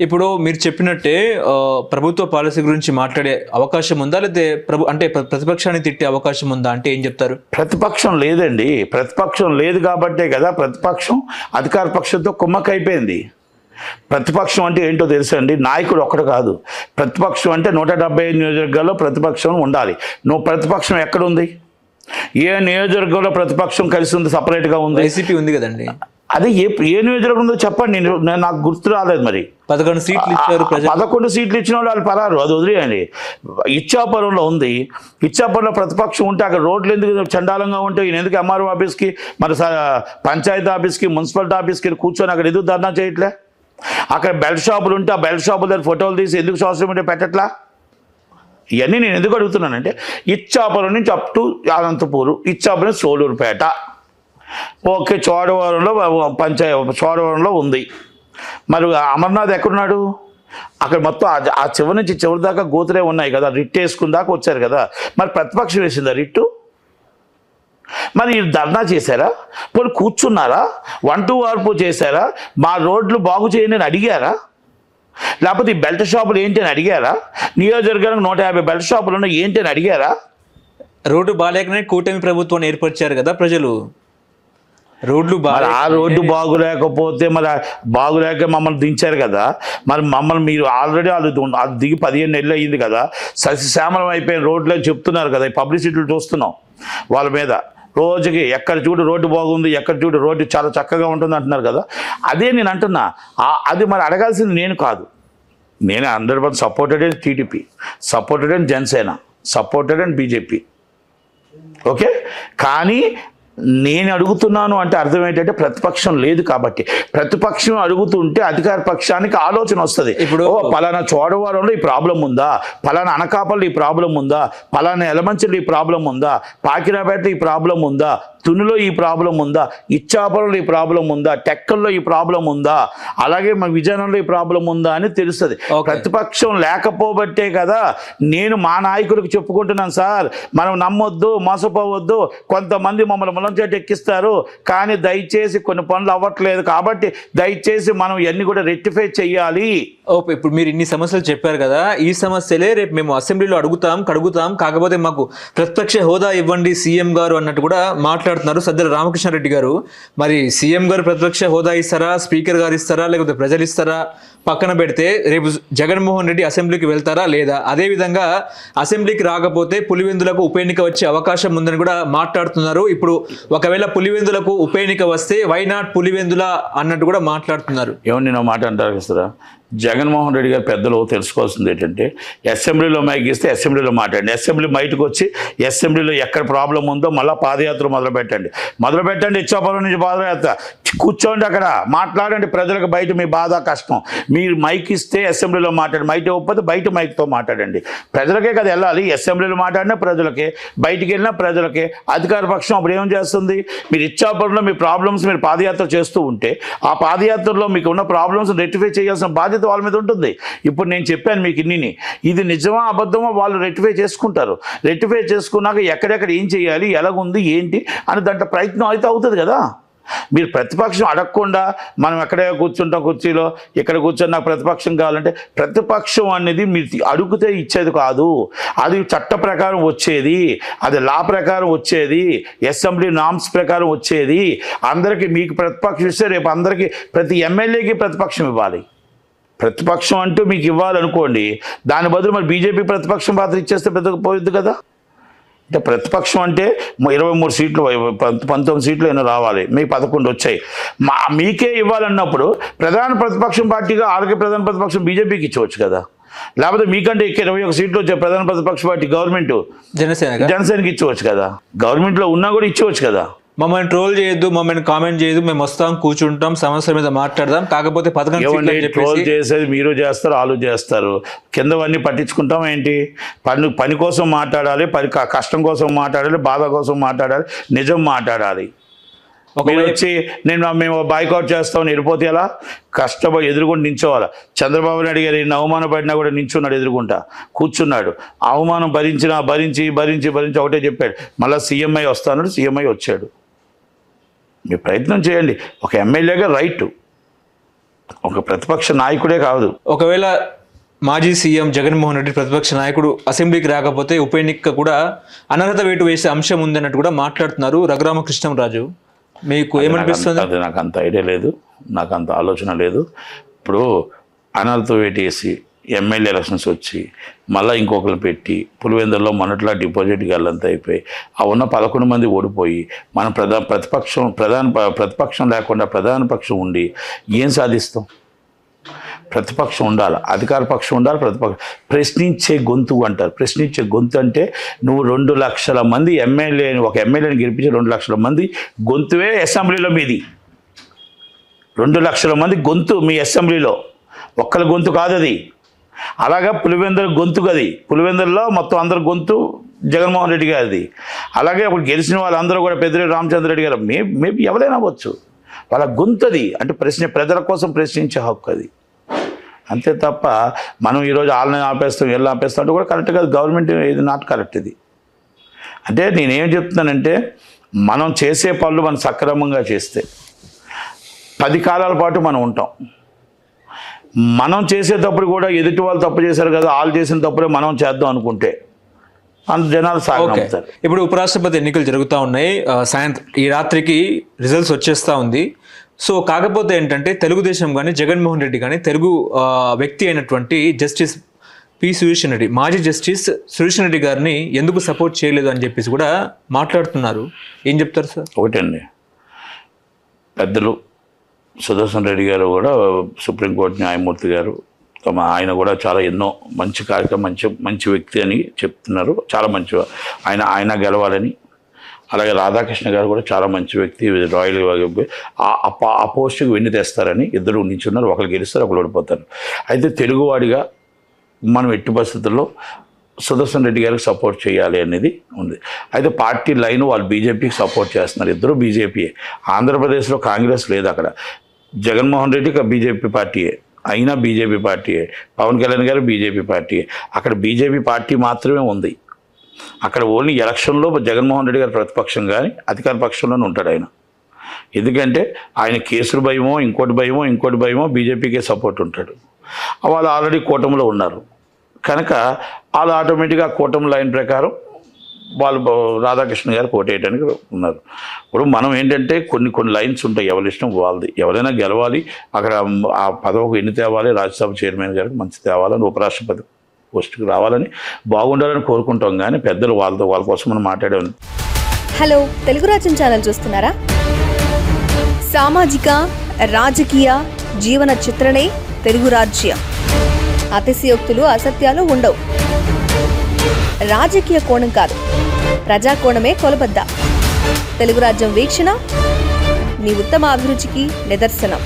ఇప్పుడు మీరు చెప్పినట్టే ప్రభుత్వ పాలసీ గురించి మాట్లాడే అవకాశం ఉందా, లేకపోతే ప్రతిపక్షాన్ని తిట్టే అవకాశం ఉందా అంటే ఏం చెప్తారు? ప్రతిపక్షం లేదండి. ప్రతిపక్షం లేదు కాబట్టే కదా ప్రతిపక్షం అధికార పక్షంతో కుమ్మక్కైపోయింది. ప్రతిపక్షం అంటే ఏంటో తెలుసండి, నాయకుడు ఒక్కడు కాదు. ప్రతిపక్షం అంటే 175 నియోజకవర్గాల్లో ప్రతిపక్షం ఉండాలి. ప్రతిపక్షం ఎక్కడుంది? ఏ నియోజకవర్గంలో ప్రతిపక్షం కలిసి ఉంది, సపరేట్గా ఉంది? వైసీపీ ఉంది కదండి. అదే ఏ నియోజకవర్గం ఉందో చెప్పండి. నేను నాకు గుర్తు రాలేదు. మరి 11 సీట్లు ఇచ్చారు. 11 సీట్లు ఇచ్చిన వాళ్ళు పరారు, అది వదిలేయండి. ఇచ్చాపురంలో ఉంది. ఇచ్చాపురంలో ప్రతిపక్షం ఉంటే అక్కడ రోడ్లు ఎందుకు చండాలంగా ఉంటే ఈయన ఎందుకు ఎంఆర్ఓ ఆఫీస్కి, మరి పంచాయతీ ఆఫీస్కి, మున్సిపాలిటీ ఆఫీస్కి కూర్చొని అక్కడ ఎందుకు ధర్నా చేయట్లే? అక్కడ బెల్ట్ షాపులు ఉంటే ఆ బెల్ట్ షాపుల దగ్గర ఫోటోలు తీసి ఎందుకు సోషల్ మీడియా పెట్టట్లా? ఇవన్నీ నేను ఎందుకు అడుగుతున్నానంటే, ఇచ్చాపురం నుంచి up to Anantapur, Ichchapuram Sullurpeta, okay, చోడవరంలో చోడవరంలో ఉంది. మరి అమర్నాథ్ ఎక్కడున్నాడు? అక్కడ మొత్తం ఆ చివరి నుంచి చివరి దాకా గోతులే ఉన్నాయి కదా, రిట్ వేసుకుని దాకా వచ్చారు కదా. మరి ప్రతిపక్షం వేసిందా రిట్టు? మరి ధర్నా చేశారా? పోనీ కూర్చున్నారా? 1-2 వార్పు చేశారా? మా రోడ్లు బాగు చేయని అడిగారా? లేకపోతే ఈ బెల్ట్ షాపులు ఏంటి అని అడిగారా? నియోజకవర్గానికి 150 బెల్ట్ షాపులు ఉన్నాయి ఏంటి అని అడిగారా? రోడ్డు బాగాలేకనే కూటమి ప్రభుత్వాన్ని ఏర్పరిచారు కదా ప్రజలు. రోడ్లు ఆ రోడ్డు బాగులేకపోతే మరి బాగులేక మమ్మల్ని దించారు కదా. మరి మమ్మల్ని మీరు ఆల్రెడీ అది దిగి 15 నెలలు అయ్యింది కదా, సస్యశ్యామలం అయిపోయిన రోడ్లు అని చెప్తున్నారు కదా. ఈ పబ్లిసిటీలు చూస్తున్నాం వాళ్ళ మీద. రోజుకి ఎక్కడ చూడు రోడ్డు బాగుంది, ఎక్కడ చూడు రోడ్డు చాలా చక్కగా ఉంటుంది అంటున్నారు కదా. అదే నేను అంటున్నా, అది మరి అడగాల్సింది నేను కాదు. నేను 100% supported and TDP, supported and Janasena, supported and BJP, okay. కానీ నేను అడుగుతున్నాను అంటే అర్థం ఏంటంటే ప్రతిపక్షం లేదు కాబట్టి. ప్రతిపక్షం అడుగుతుంటే అధికార పక్షానికి ఆలోచన వస్తుంది. ఇప్పుడు పలానా చోడవరంలో ఈ ప్రాబ్లం ఉందా, పలానా అనకాపల్లి ఈ ప్రాబ్లం ఉందా, పలానా ఎలమంచిలో ఈ ప్రాబ్లం ఉందా, పాకిరాపేటలో ఈ ప్రాబ్లం ఉందా, తునిలో ఈ ప్రాబ్లం ఉందా, ఇచ్చాపురంలో ఈ ప్రాబ్లం ఉందా, టెక్కల్లో ఈ ప్రాబ్లం ఉందా, అలాగే మన విజయనగరంలో ఈ ప్రాబ్లం ఉందా అని తెలుస్తుంది. ప్రతిపక్షం లేకపోబట్టే కదా నేను మా నాయకులకు చెప్పుకుంటున్నాను, సార్ మనం నమ్మొద్దు, మోసపోవద్దు, కొంతమంది మమ్మల్ని ములంచేట ఎక్కిస్తారు, కానీ దయచేసి కొన్ని పనులు అవ్వట్లేదు కాబట్టి దయచేసి మనం ఇవన్నీ కూడా రెక్టిఫై చెయ్యాలి. ఓకే, ఇప్పుడు మీరు ఇన్ని సమస్యలు చెప్పారు కదా, ఈ సమస్యలే రేపు మేము అసెంబ్లీలో అడుగుతాం, కాకపోతే మాకు ప్రతిపక్ష హోదా ఇవ్వండి సీఎం గారు అన్నట్టు కూడా మాట్లాడుతున్నారు సజ్జల రామకృష్ణారెడ్డి గారు. మరి సీఎం గారు ప్రతిపక్ష హోదా ఇస్తారా, స్పీకర్ గారు ఇస్తారా, లేకపోతే ప్రజలు ఇస్తారా పక్కన పెడితే రేపు జగన్మోహన్ రెడ్డి అసెంబ్లీకి వెళ్తారా లేదా? అదేవిధంగా అసెంబ్లీకి రాకపోతే పులివెందులకు ఉప ఎన్నిక వచ్చే అవకాశం ఉందని కూడా మాట్లాడుతున్నారు. ఇప్పుడు ఒకవేళ పులివెందులకు ఉప ఎన్నిక వస్తే వై నాట్ పులివెందుల అన్నట్టు కూడా మాట్లాడుతున్నారు. ఏమన్నా నేను మాట అంటారు కదా, జగన్మోహన్ రెడ్డి గారు పెద్దలు తెలుసుకోవాల్సింది ఏంటంటే, అసెంబ్లీలో మైక్ ఇస్తే అసెంబ్లీలో మాట్లాడండి, అసెంబ్లీ బయటకు వచ్చి అసెంబ్లీలో ఎక్కడ ప్రాబ్లం ఉందో మళ్ళీ పాదయాత్ర మొదలుపెట్టండి. ఇచ్చాపురం నుంచి పాదయాత్ర కూర్చోండి, అక్కడ మాట్లాడండి ప్రజలకు. బయట మీ బాధ కష్టం మీరు మైక్ ఇస్తే అసెంబ్లీలో మాట్లాడండి, మైక్ ఇవ్వకపోతే బయట మైక్తో మాట్లాడండి. ప్రజలకే కదా వెళ్ళాలి. అసెంబ్లీలో మాట్లాడినా ప్రజలకే, బయటికి వెళ్ళినా ప్రజలకే. అధికార పక్షం అప్పుడు ఏం చేస్తుంది? మీరు ఇచ్చాపురంలో మీ ప్రాబ్లమ్స్ మీరు పాదయాత్ర చేస్తూ ఉంటే ఆ పాదయాత్రలో మీకు ఉన్న ప్రాబ్లమ్స్ రెక్టిఫై చేయాల్సిన బాధ్యత వాళ్ళ మీద ఉంటుంది. ఇప్పుడు నేను చెప్పాను మీకు ఇన్ని, ఇది నిజమా అబద్ధమా వాళ్ళు రెక్టిఫై చేసుకుంటారు. రెక్టిఫై చేసుకున్నాక ఎక్కడెక్కడ ఏం చేయాలి, ఎలాగుంది ఏంటి అని దాంట్లో ప్రయత్నం అయితే అవుతుంది కదా. మీరు ప్రతిపక్షం అడగకుండా మనం ఎక్కడే కూర్చుంటాం కుర్చీలో, ఇక్కడ కూర్చొని నాకు ప్రతిపక్షం కావాలంటే, ప్రతిపక్షం అనేది మీరు అడుగుతే ఇచ్చేది కాదు, అది చట్ట ప్రకారం వచ్చేది, అది లా ప్రకారం వచ్చేది, అసెంబ్లీ నామ్స్ ప్రకారం వచ్చేది. అందరికీ మీకు ప్రతిపక్షం ఇస్తే రేపు అందరికీ ప్రతి ఎమ్మెల్యేకి ప్రతిపక్షం ఇవ్వాలి. ప్రతిపక్షం అంటూ మీకు ఇవ్వాలనుకోండి, దాని బదులు మరి బీజేపీ ప్రతిపక్షం పాత్ర ఇచ్చేస్తే పెద్దగా పోయిద్ది కదా. అంటే ప్రతిపక్షం అంటే 23 సీట్లు 19 సీట్లు ఏమో రావాలి, మీకు 11 వచ్చాయి. మీకే ఇవ్వాలన్నప్పుడు ప్రధాన ప్రతిపక్షం పార్టీగా ఆరోగ్య ప్రధాన ప్రతిపక్షం బీజేపీకి ఇచ్చవచ్చు కదా. లేకపోతే మీకంటే 21 సీట్లు వచ్చే ప్రధాన ప్రతిపక్ష పార్టీ గవర్నమెంట్ జనసేనకి ఇచ్చవచ్చు కదా. గవర్నమెంట్లో ఉన్నా కూడా ఇచ్చవచ్చు కదా. మమ్మల్ని ట్రోల్ చేయొద్దు, మమ్మల్ని కామెంట్ చేయొద్దు, మేము వస్తాం, కూర్చుంటాం, సమస్యల మీద మాట్లాడదాం, కాకపోతే ట్రోల్ చేసేది మీరు చేస్తారు, వాళ్ళు చేస్తారు, కిందవన్నీ పట్టించుకుంటాం ఏంటి? పని కోసం మాట్లాడాలి, కష్టం కోసం మాట్లాడాలి, బాధ కోసం మాట్లాడాలి, నిజం మాట్లాడాలి. మీరు వచ్చి మేము బాయ్కాట్ చేస్తామని వెళ్ళిపోతే ఎలా? కష్టపడి ఎదురుకుండా నించోవాలి. చంద్రబాబు నాయుడు గారు ఎన్ని అవమానపడినా కూడా నించున్నాడు, ఎదురుకుంటా కూర్చున్నాడు. అవమానం భరించి ఒకటే చెప్పాడు, మళ్ళీ సీఎంఐ వస్తాడు, సీఎంఐ వచ్చాడు. మీరు ప్రయత్నం చేయండి, ఒక ఎమ్మెల్యేగా రైట్ ఒక ప్రతిపక్ష నాయకుడే కాదు. ఒకవేళ మాజీ సీఎం జగన్మోహన్ రెడ్డి ప్రతిపక్ష నాయకుడు అసెంబ్లీకి రాకపోతే ఉప ఎన్నిక కూడా అనర్హత వేటు వేసే అంశం ఉందన్నట్టు కూడా మాట్లాడుతున్నారు రఘురామకృష్ణంరాజు. మీకు ఏమనిపిస్తుంది? అది నాకు అంత ఐడియా లేదు, నాకు అంత ఆలోచన లేదు. ఇప్పుడు అనర్హత వేటు వేసి ఎమ్మెల్యే ఎలక్షన్స్ వచ్చి మళ్ళీ ఇంకొకరు పెట్టి పులివెందుల్లో మొన్నట్లా డిపాజిట్కి వెళ్ళంత అయిపోయి ఆ ఉన్న 11 మంది ఓడిపోయి మన ప్రతిపక్షం లేకుండా ప్రధాన పక్షం ఉండి ఏం సాధిస్తాం? ప్రతిపక్షం ఉండాలి, అధికార పక్షం ఉండాలి, ప్రశ్నించే గొంతు అంటారు. ప్రశ్నించే గొంతు అంటే నువ్వు 2 లక్షల మంది ఒక ఎమ్మెల్యేని గెలిపించి 2 లక్షల మంది గొంతువే అసెంబ్లీలో మీది. 2 లక్షల మంది గొంతు మీ అసెంబ్లీలో, ఒక్కరి గొంతు కాదు అది. అలాగా పులివెందుల గొంతు అది, పులివెందుల్లో మొత్తం అందరి గొంతు జగన్మోహన్ రెడ్డి గారిది. అలాగే అప్పుడు గెలిచిన వాళ్ళందరూ కూడా పెద్దిరెడ్డి రామచంద్రరెడ్డి గారు మేబీ ఎవరైనా అవ్వచ్చు, వాళ్ళ గొంతు అది. అంటే ప్రజల కోసం ప్రశ్నించే హక్కు అది, అంతే తప్ప మనం ఈరోజు వాళ్ళని ఆపేస్తాం వీళ్ళని ఆపేస్తాం అంటే కూడా కరెక్ట్ కాదు. గవర్నమెంట్ ఇది నాట్ కరెక్ట్ ఇది. అంటే నేనేం చెప్తున్నానంటే మనం చేసే పనులు మనం సక్రమంగా చేస్తే 10 కాలాల పాటు మనం ఉంటాం. మనం చేసేటప్పుడు కూడా ఎదుటి వాళ్ళు తప్పు చేశారు కదా, వాళ్ళు చేసిన తప్పులే మనం చేద్దాం అనుకుంటే అంత జనాలు సాగనవుతారు. ఇప్పుడు ఉపరాష్ట్రపతి ఎన్నికలు జరుగుతూ ఉన్నాయి, ఈ రాత్రికి రిజల్ట్స్ వచ్చేస్తూ ఉంది. సో కాకపోతే ఏంటంటే తెలుగుదేశం కానీ జగన్మోహన్ రెడ్డి కానీ తెలుగు వ్యక్తి అయినటువంటి జస్టిస్ పి సురేషన్ రెడ్డి, మాజీ జస్టిస్ సురేషన్ రెడ్డి గారిని ఎందుకు సపోర్ట్ చేయలేదు అని చెప్పేసి కూడా మాట్లాడుతున్నారు. ఏం చెప్తారు సార్? ఒకటండి, పెద్దలు సుదర్శన్ రెడ్డి గారు కూడా సుప్రీంకోర్టు న్యాయమూర్తి గారు, ఆయన కూడా చాలా ఎన్నో మంచి కార్యక్రమం, మంచి వ్యక్తి అని చెప్తున్నారు. చాలా మంచి ఆయన గెలవాలని. అలాగే రాధాకృష్ణ గారు కూడా చాలా మంచి వ్యక్తి, రాయల్ ఆ పోస్టుకి వెన్ను తెస్తారని ఇద్దరు నిల్చున్నారు. ఒకరు గెలుస్తారు, ఒకరు ఓడిపోతారు. అయితే తెలుగువాడిగా మనం ఎట్టి పరిస్థితుల్లో సుదర్శన్ రెడ్డి గారికి సపోర్ట్ చేయాలి అనేది ఉంది. అయితే పార్టీ లైన్ వాళ్ళు బీజేపీకి సపోర్ట్ చేస్తున్నారు, ఇద్దరు బీజేపీయే. ఆంధ్రప్రదేశ్లో కాంగ్రెస్ లేదు, అక్కడ జగన్మోహన్ రెడ్డికి బీజేపీ పార్టీయే, అయినా బీజేపీ పార్టీయే. పవన్ కళ్యాణ్ గారు బీజేపీ పార్టీయే. అక్కడ బీజేపీ పార్టీ మాత్రమే ఉంది. అక్కడ ఓన్లీ ఎలక్షన్లో జగన్మోహన్ రెడ్డి గారు ప్రతిపక్షం కానీ అధికార పక్షంలోనే ఉంటాడు ఆయన. ఎందుకంటే ఆయన కేసులు భయమో ఇంకోటి భయమో బీజేపీకే సపోర్ట్ ఉంటాడు. వాళ్ళు ఆల్రెడీ కూటమిలో ఉన్నారు కనుక వాళ్ళు ఆటోమేటిక్గా కూటమి లైన్ ప్రకారం వాళ్ళు రాధాకృష్ణ గారు పోటేయడానికి ఉన్నారు. ఇప్పుడు మనం ఏంటంటే కొన్ని లైన్స్ ఉంటాయి, ఎవరి ఇష్టం వాళ్ళది. ఎవరైనా గెలవాలి, అక్కడ ఆ పదవికి ఎన్ని తేవాలి, రాజ్యసభ చైర్మన్ గారికి మంచి తేవాలని, ఉపరాష్ట్రపతి పోస్టుకి రావాలని, బాగుండాలని కోరుకుంటాం. కానీ పెద్దలు వాళ్ళ కోసం మనం మాట్లాడే. హలో, తెలుగు రాజ్యం ఛానల్ చూస్తున్నారా? సామాజిక రాజకీయ జీవన చిత్రణే తెలుగు రాజ్యం. అతిశయోక్తులు అసత్యాలు ఉండవు. రాజకీయ కోణం కాదు, ప్రజా కోణమే కొలబద్ద. తెలుగు రాజ్యం వీక్షణ మీ ఉత్తమ అభిరుచికి నిదర్శనం.